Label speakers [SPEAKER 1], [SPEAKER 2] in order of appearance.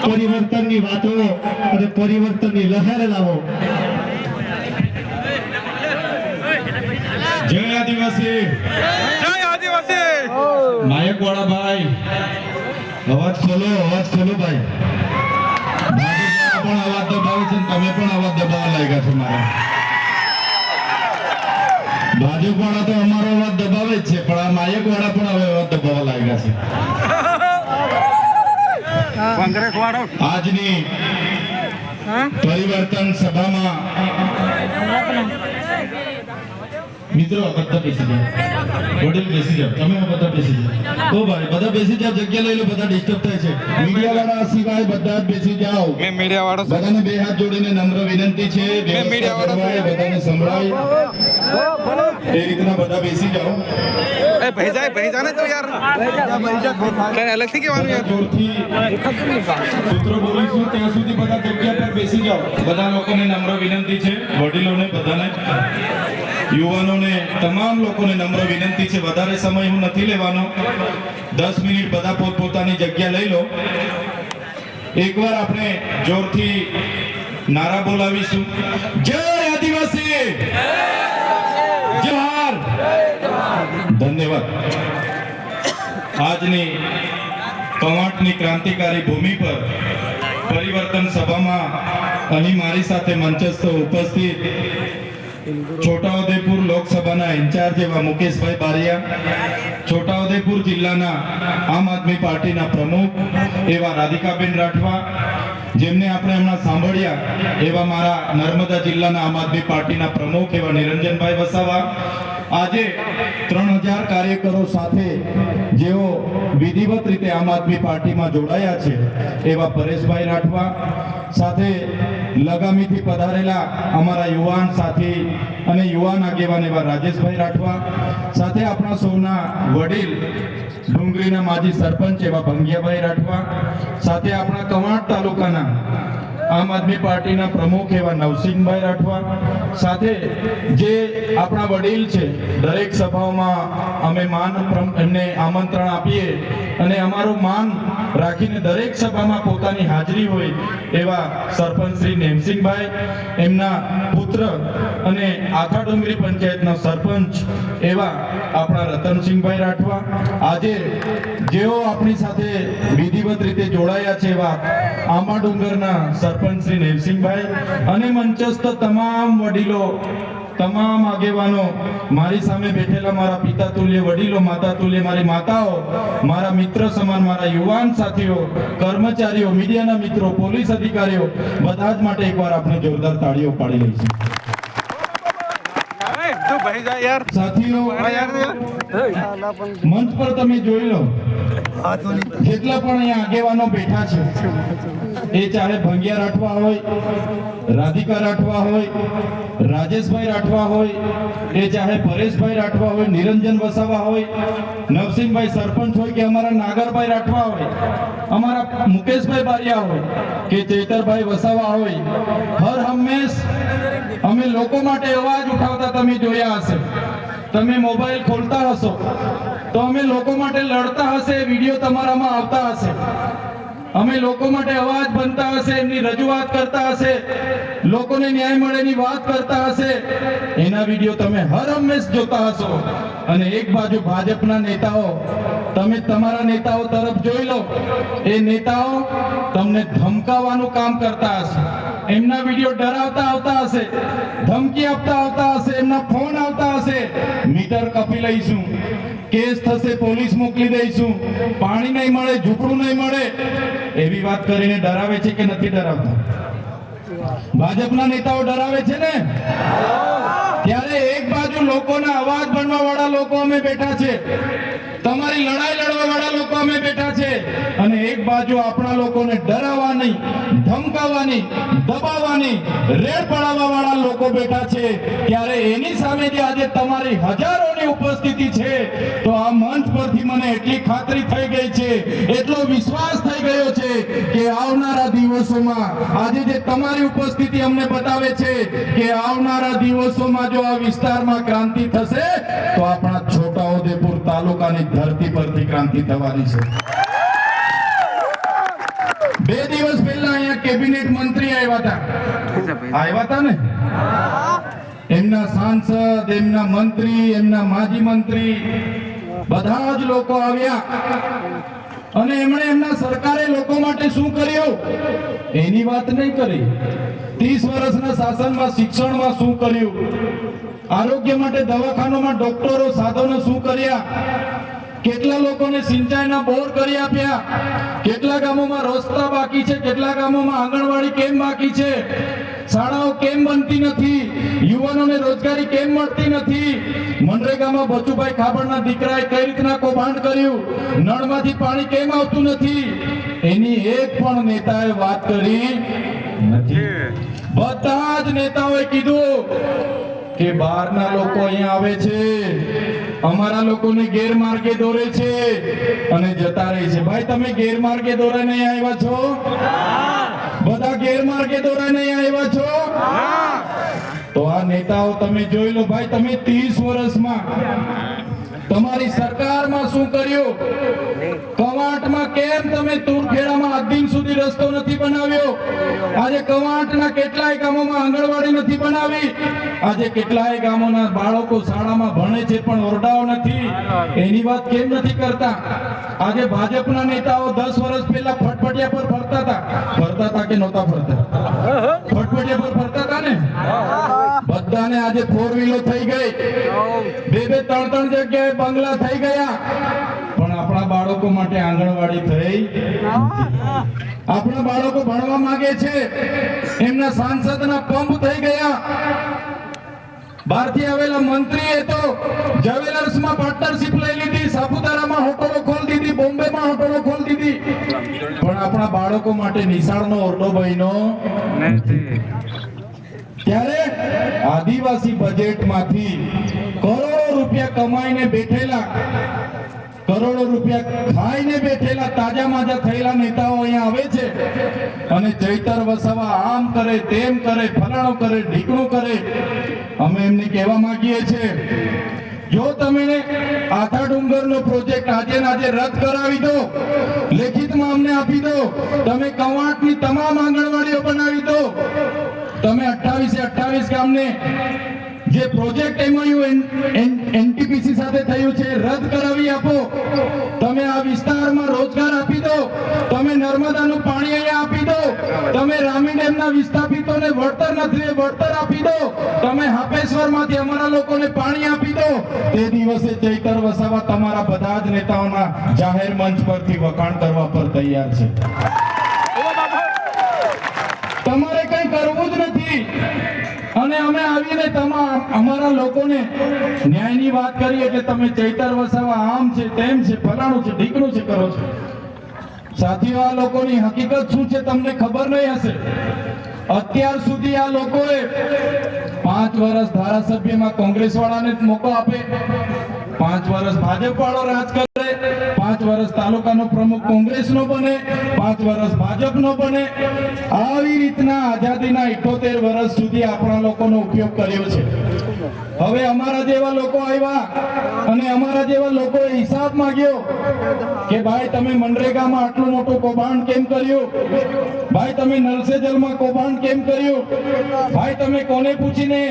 [SPEAKER 1] પરિવર્તનની વાતો અને પરિવર્તનની લહેર લાવો।
[SPEAKER 2] જય આદિવાસી,
[SPEAKER 3] જય આદિવાસી।
[SPEAKER 2] નાયકવાડા ભાઈ,
[SPEAKER 1] અવાજ ખોલો ભાઈ।
[SPEAKER 2] ભાજપ પણ અવાજ દબાવે છે, તમે પણ અવાજ દબાવવા લાગ્યા છો। મારા ભાજપ વાળા તો અમારો અવાજ દબાવે જ છે, પણ આ નાયકવાડા પણ હવે અવાજ દબાવવા લાગ્યા છે।
[SPEAKER 3] કોંગ્રેસ વાળો
[SPEAKER 2] આજની પરિવર્તન સભામાં મિત્રો બધા બેસી જાઓ, વડીલ બેસી જાઓ, તમે બધા બેસી જાઓ। ઓ ભાઈ બધા બેસી જાઓ, જગ્યા લઈ લો, બધા ડિસ્ટર્બ થાય છે। મીડિયા વાળા સિવાય બધા જ બેસી જાઓ।
[SPEAKER 3] મેં મીડિયા વાળો
[SPEAKER 2] બધાને બે હાથ જોડીને નમ્ર વિનંતી છે,
[SPEAKER 3] મીડિયા વાળો
[SPEAKER 2] બધાને સંભળાય એ રીતના બધા બેસી જાઓ।
[SPEAKER 3] એ ભેજા ને તો યાર કઈ અલગથી કહેવાનું યાર।
[SPEAKER 2] જોરથી સૂત્રો બોલીશું ત્યાં સુધી બધા જગ્યા પર બેસી જાઓ। બધા લોકોને નમ્ર વિનંતી છે, વડીલોને બધાને, યુવાનોને, તમામ લોકોને નમ્ર વિનંતી છે, વધારે સમય હું નથી લેવાનો। 10 મિનિટ બધા પોતપોતાની જગ્યા લઈ લો। એકવાર આપણે જોરથી નારા બોલાવીશું, જય આદિવાસી, જોહાર, ધન્યવાદ। આજની કવાંટની ક્રાંતિકારી ભૂમિ પર પરિવર્તન સભામાં અહીં મારી સાથે મંચસ્થ ઉપસ્થિત છોટાઉદેપુર લોકસભાના ઇન્ચાર્જ એવા મુકેશભાઈ બારિયા, છોટાઉદેપુર જિલ્લાના આમ આદમી પાર્ટીના પ્રમુખ એવા રાધિકાબેન રાઠવા, જેમને આપણે હમણાં સાંભળ્યા એવા મારા નર્મદા જિલ્લાના આમ આદમી પાર્ટીના પ્રમુખ એવા નિરંજનભાઈ વસાવા, આજે 3000 કાર્યકરો સાથે જેઓ વિધિવત રીતે આમ આદમી પાર્ટીમાં જોડાયા છે એવા પરેશભાઈ રાઠવા, સાથે લગામીથી પધારેલા અમારા યુવાન સાથી અને યુવાન આગેવાન એવા રાજેશભાઈ રાઠવા, સાથે આપણા સૌના વડીલ ડુંગરીના માજી સરપંચ એવા ભંગિયાભાઈ રાઠવા, સાથે આપણા કવાંટ તાલુકાના આમ આદમી પાર્ટીના પ્રમુખ એવા નવસિંહભાઈ રાઠવા, સાથે જે આપણા વડીલ છે, દરેક સભાઓમાં અમે એમને આમંત્રણ આપીએ અને અમારું માન રાખીને દરેક સભામાં પોતાની હાજરી હોય એવા સરપંચ શ્રી નેમસિંહભાઈ, એમના પુત્ર અને આખા ડુંગરી પંચાયતના સરપંચ એવા આપણા રતનસિંહભાઈ રાઠવા, આજે જેઓ આપણી સાથે વિધિવત રીતે જોડાયા છે એવા આંબા ડુંગરના સરપંચ શ્રી નેમસિંહભાઈ અને મંચસ્થ તમામ વડીલો, તમામ આગેવાનો, મારી સામે બેઠેલા મારા પિતા તુલ્ય વડીલો, માતા તુલ્ય મારી માતાઓ, મારા મિત્ર સમાન મારા યુવાન સાથીઓ, કર્મચારીઓ, મીડિયાના મિત્રો, પોલીસ અધિકારીઓ, બધા જ માટે એકવાર આપણે જોરદાર તાળીઓ પાડી લઈશું। સાથીઓ, મંચ પર તમે જોઈ લો, જેટલા પણ અહીંયા આગેવાનો બેઠા છે, એ ચાહે ભંગિયા રાઠવા હોય, રાધિકા રાઠવા હોય, રાજેશભાઈ રાઠવા હોય, એ ચાહે પરેશભાઈ રાઠવા હોય, નિરંજન વસાવા હોય, નવસિંહભાઈ સરપંચ હોય કે અમારા નાગરભાઈ રાઠવા હોય, અમારા મુકેશભાઈ બારિયા હોય કે ચેતરભાઈ વસાવા હોય, હર હંમેશ અમે લોકો માટે અવાજ ઉઠાવતા તમે જોયા હશે। તમે મોબાઈલ ખોલતા હશો તો અમે લોકો માટે લડતા હશે, વિડીયો તમારામાં આવતા હશે, અમે લોકો માટે અવાજ બનતા હશે, એમની રજૂઆત કરતા હશે, લોકોને ન્યાય મળેની વાત કરતા હશે, એના વિડીયો તમે હર હંમેશ જોતા હશો। અને એક બાજુ ભાજપના નેતાઓ, તમે તમારા નેતાઓ તરફ જોઈ લો, એ નેતાઓ તમને ધમકાવવાનું કામ કરતા હશે, એમના વિડીયો ડરાવતા આવતા હશે, ધમકી આપતા આવતા હશે, એમના ફોન આવતા હશે, મીટર કાપી લઈશું, કેસ થશે, પોલીસ મોકલી દઈશું, પાણી નહીં મળે, ઝૂંપડું નહીં મળે, એવી વાત કરીને ડરાવે છે કે નથી ડરાવતા? ભાજપના નેતાઓ ડરાવે છે ને? ત્યારે એક બાજુ લોકોના અવાજ બનવા વાળા લોકો અમે બેઠા છે, તમારી લડાઈ લડવા વાળા લોકો અમે બેઠા છે, અને એક બાજુ આપણા લોકોને ડરાવવાની, ધમકાવવાની, દબાવવાની, રેડ પડાવવા વાળા લોકો બેઠા છે। ત્યારે એની સામે જે આજે તમારી હજારોની ઉપસ્થિતિ છે, તો આ મંચ પરથી મને એટલી ખાતરી થઈ ગઈ છે, એટલો વિશ્વાસ થઈ ગયો છે કે આવનારા દિવસોમાં આજે જે તમારી ઉપસ્થિતિ અમને બતાવે છે કે આવનારા દિવસોમાં જો આ વિસ્તારમાં ક્રાંતિ થશે તો આપણા છોટાઉદેપુર તાલુકાની ધરતી પરથી ક્રાંતિ થવાની છે। 2 દિવસ કેબિનેટ મંત્રી આવ્યા હતા ને, એમના સાંસદ, એમના મંત્રી, એમના માજી મંત્રી બધા જ લોકો આવ્યા અને એમણે એમના સરકારે લોકો માટે શું કર્યું એની વાત નહીં કરી. 30 વર્ષના શાસનમાં શિક્ષણમાં શું કર્યું, આરોગ્ય માટે દવાખાનામાં ડોક્ટરો સાધનો શું કર્યા, કેટલા લોકોને સિંચાઈના બોર કરી આપ્યા, કેટલા ગામોમાં રસ્તા બાકી છે, કેટલા ગામોમાં આંગણવાડી કેમ બાકી છે, શાળાઓ કેમ બનતી નથી, યુવાનોને રોજગારી કેમ મળતી નથી, મનરેગામાં બચુભાઈ ખાબડના દીકરાએ કઈ રીતના કૌભાંડ કર્યું, નળમાંથી પાણી કેમ આવતું નથી, એની એક પણ નેતાએ વાત કરી નથી. બધા જ નેતાઓએ કીધું કે બહારના લોકો અહીંયા આવે છે, અમારા લોકોને ગેરમાર્ગે દોરે છે અને જતા રહે છે. ભાઈ તમે ગેરમાર્ગે દોરાઈને અહીંયા આવ્યા છો? બધા ગેરમાર્ગે દોરાઈને અહીંયા આવ્યા છો? તો આ નેતાઓ તમે જોઈ લો ભાઈ, તમે 30 વર્ષમાં તમારી સરકારમાં શું કર્યું? કવાંટમાં કેમ તમે તુરખેડામાં આજ દિન સુધી રસ્તો નથી બનાવ્યો? આજે કવાંટના કેટલાય ગામોમાં આંગણવાડી નથી બનાવી. આજે કેટલાય ગામોના બાળકો શાળામાં ભણે છે પણ ઓરડાઓ નથી. એની વાત કેમ નથી કરતા? આજે ભાજપના નેતાઓ 10 વર્ષ પહેલા ફટફટિયા પર ફરતા હતા કે નહોતા ફરતા? ફટફટિયા પર ફરતા હતા ને. બધાને આજે 4 વ્હીલો થઈ ગઈ, 2-3 જગ્યાએ બંગલા થઈ ગયા, પણ આપણા બાળકો માટે આંગણવાડી થઈ. આપણા બાળકો ભણવા માંગે છે, એમના સાંસદના પંપ થઈ ગયા. બહારથી આવેલા મંત્રીએ તો જ્વેલર્સમાં પાર્ટનરશિપ લઈ લીધી, સાપુતારામાં હોટલો ખોલી દીધી, બોમ્બેમાં હોટલો ખોલી દીધી, પણ આપણા બાળકો માટે નિશાળનો ઓરડો બન્યો નથી. ત્યારે આદિવાસી બજેટમાંથી કરોડો રૂપિયા કમાઈને બેઠેલા, કરોડો રૂપિયા ખાઈને બેઠેલા, તાજા માજા થયેલા નેતાઓ અહીંયા આવે છે અને ચૈતર વસાવા આમ કરે, તેમ કરે, ફલાણો કરે, ઢીકણું કરે. અમે એમને કહેવા માંગીએ છીએ, જો તમે આથા ડુંગરનો પ્રોજેક્ટ આજે ને આજે રદ કરાવી દો, લેખિતમાં અમને આપી દો, તમે કવાંટની તમામ આંગણવાડીઓ બનાવી દો, તમે 28 ગામને જે પ્રોજેક્ટ એમઓયુ એનટીપીસી સાથે થયું છે રદ કરાવી આપો, તમે આ વિસ્તારમાં રોજગાર આપી દો, તમે નર્મદાનું પાણી અહીંયા આપી દો, તમે રામી ડેમના વિસ્થાપિતોને વળતર નથી વળતર આપી દો, તમે હાપેશ્વરમાંથી અમારા લોકોને પાણી આપી દો. તે દિવસે ચૈતર વસાવા તમારા બધા જ નેતાઓના જાહેર મંચ પરથી વખાણ કરવા પર તૈયાર છે. તમારે કઈ કરવું જ નથી અને અમે આવીને અમારા લોકોને ન્યાયની વાત કરી એટલે તમે ચૈતર વસાવા આમ છે, તેમ છે, ફલાણું છે, ઢીકણું છે કરો છો. સાથીઓ, આ લોકોની હકીકત શું છે તમને ખબર નહીં હશે. અત્યાર સુધી આ લોકોએ 5 વર્ષ ધારાસભ્યમાં કોંગ્રેસ વાળાને જ મોકો આપે, 5 વર્ષ ભાજપ વાળો રાજ કરે, 5 વર્ષ તાલુકાનો પ્રમુખ કોંગ્રેસનો બને, 5 વર્ષ ભાજપનો બને. આવી રીતના આઝાદીના 78 વર્ષ સુધી આપણા લોકોનો ઉપયોગ કર્યો છે. હવે અમારા જેવા લોકો આવ્યા અને અમારા જેવા લોકોએ હિસાબ માંગ્યો કે ભાઈ તમે મનરેગામાં આટલું મોટું કૌભાંડ કેમ કર્યું, ભાઈ તમે નલ સે જલમાં કૌભાંડ કેમ કર્યું, ભાઈ તમે કોને પૂછીને